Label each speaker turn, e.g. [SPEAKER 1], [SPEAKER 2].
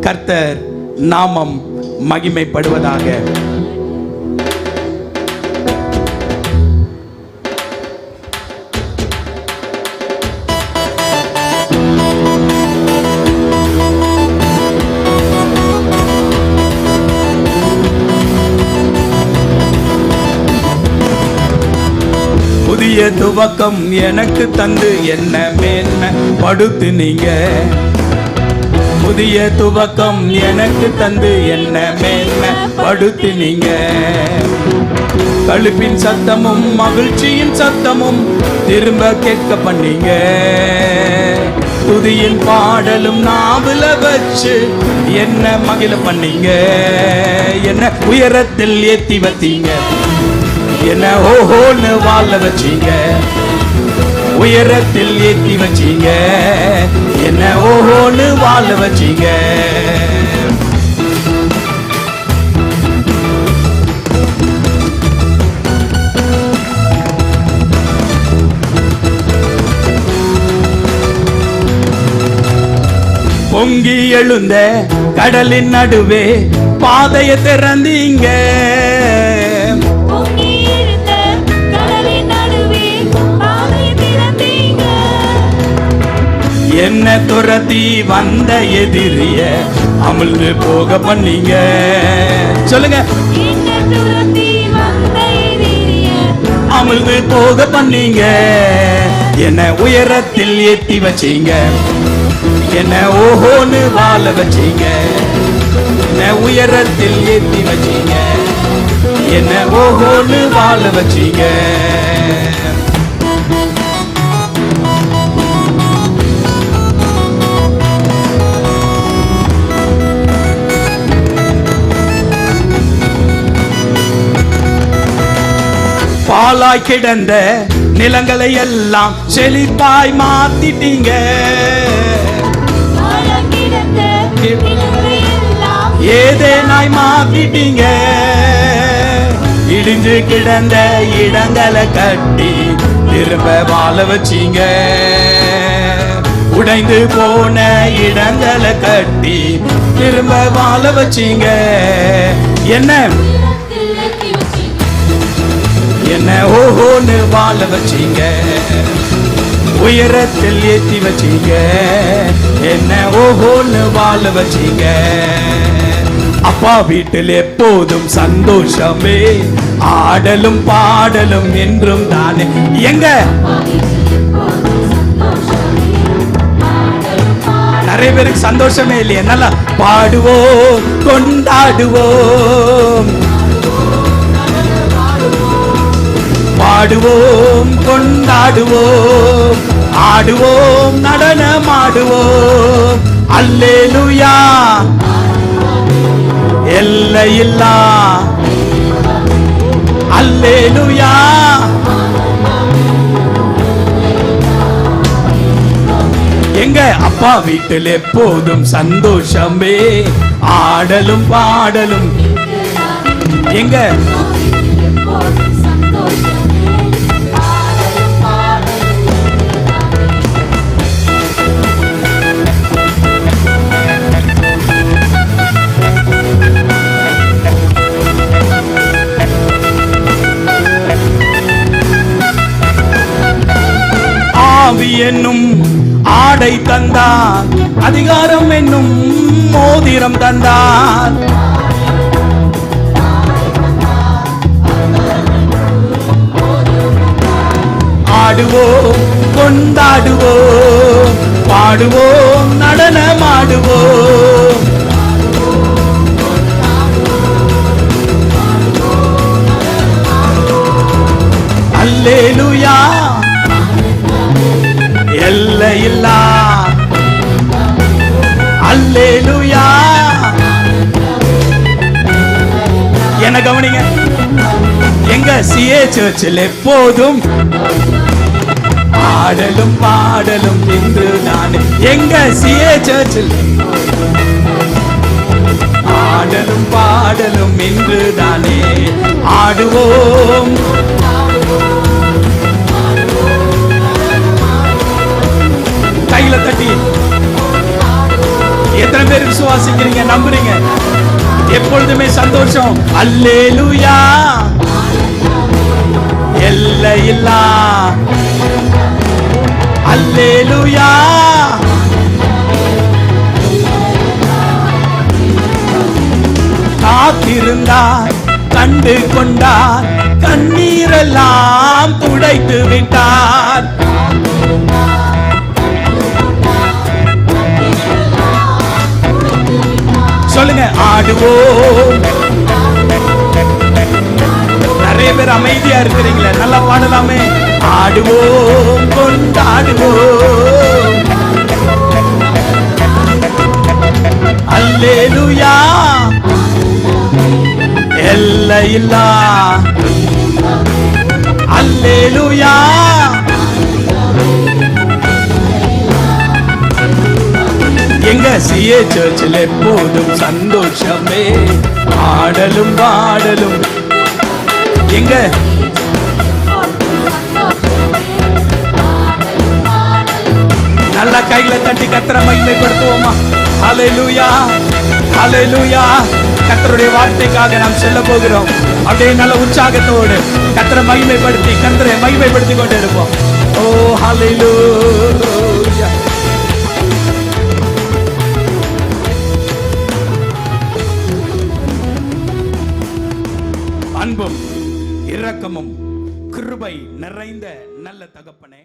[SPEAKER 1] கர்த்தர் நாமம் மகிமைப்படுவதாக. புதிய துவக்கம் எனக்கு தந்து என்ன மேன்மை படுத்துனீங்க. புதிய துவக்கம் எனக்கு தந்து என்ன மேன்மை படுத்துனீங்க. கழுப்பின் சத்தமும் மகிழ்ச்சியின் சத்தமும் திரும்ப கேட்க பண்ணீங்க. துதியின் பாடலும் நாவல வச்சு என்ன மகிழ பண்ணீங்க. என்ன உயரத்தில் ஏத்தி வச்சீங்க. என்ன ஓஹோன்னு வாழ வச்சீங்க. உயரத்தில் ஏத்தி வச்சீங்க. என்ன ஓஹோன்னு வாழ வச்சீங்க. பொங்கி எழுந்த கடலின் நடுவே பாதையை திறந்தீங்க. என்ன துரத்தி வந்த எதிரிய அமிழ்ந்து போக பண்ணீங்க. சொல்லுங்க. அமிழ்ந்து போக பண்ணீங்க. என்ன உயரத்தில் ஏத்தி வச்சீங்க. என்ன ஓஹோன்னு வாழ வச்சீங்க. என்ன உயரத்தில் ஏத்தி வச்சீங்க. என்ன ஓஹோன்னு வாழ வச்சீங்க. பாலாய் கிடந்த நிலங்களை எல்லாம் செழிப்பாய் மாத்திட்டீங்க. ஏதேனாய் மாத்திட்டீங்க. இடிஞ்சு கிடந்த இடங்களை கட்டி திரும்ப வாழ வச்சீங்க. உடைந்து போன இடங்களை கட்டி திரும்ப வாழ வச்சீங்க. என்ன என்ன ஓஹோன்னு வாழ வச்சீங்க. உயரத்தில் ஏத்தி வச்சீங்க. என்ன ஓஹோன்னு வாழ வச்சீங்க. அப்பா வீட்டில் எப்போதும் சந்தோஷமே, ஆடலும் பாடலும் என்றும் தானே. எங்க நிறைய பேருக்கு சந்தோஷமே இல்லையே. நல்லா பாடுவோம், கொண்டாடுவோம். பாடுவோம், கொண்டாடுவோம், ஆடுவோம், நடனமாடுவோம். அல்லேலூயா. எல்லையில்லா அல்லேலூயா. எங்க அப்பா வீட்டில் எப்போதும் சந்தோஷமே, ஆடலும் பாடலும். எங்க ஆவி என்னும் ஆடை தந்தார், அதிகாரம் என்னும் மோதிரம் தந்தார். ஆடுவோம், கொண்டாடுவோம், பாடுவோம், நடனமாடுவோம். அல்லேலூயா. எல்லையில்லா அல்லேலூயா. என்ன கவனிங்க. எங்க சிஏ சர்ச்சில் எப்போதும் ஆடலும் பாடலும் என்று நான். எங்க சிஏ சர்ச்சில் ஆடலும் பாடலும் என்று தானே. ஆடுவோம், கையில தட்டி. எத்தனை பேர் விசுவாசிக்கிறீங்க? நீங்க நம்புறீங்க. எப்பொழுதுமே சந்தோஷம். அல்லேலூயா, எல்லையில்லா அல்லேலூயா. காத்திருந்தார், கண்டு கொண்டார், கண்ணீரெல்லாம் துடைத்து விட்டார். சொல்லுங்க, ஆடுவோம். நிறைய பேர் அமைதியா இருக்கிறீங்களே, நல்லா பாடலாமே. ஆடுவோம், கொண்டாடுவோம். அல்லேலூயா, எல்லையில்லா அல்லேலூயா. எங்க சிஏ சர்ச்சில் எப்போதும் சந்தோஷமே, ஆடலும் பாடலும். எங்க நல்லா கையில தட்டி கர்த்தரை மகிமைப்படுத்துவோமா? ஹல்லேலூயா, ஹல்லேலூயா. கர்த்தருடைய வார்த்தைக்காக நாம் செல்ல போகிறோம். அப்படியே நல்ல உற்சாகத்தோடு கர்த்தரை மகிமைப்படுத்தி கர்த்தரை மகிமைப்படுத்தி கொண்டு இருப்போம். ஓ ஹல்லேலூயா. அன்பும் இரக்கமும் கிருபை நிறைந்த நல்ல தகப்பனே,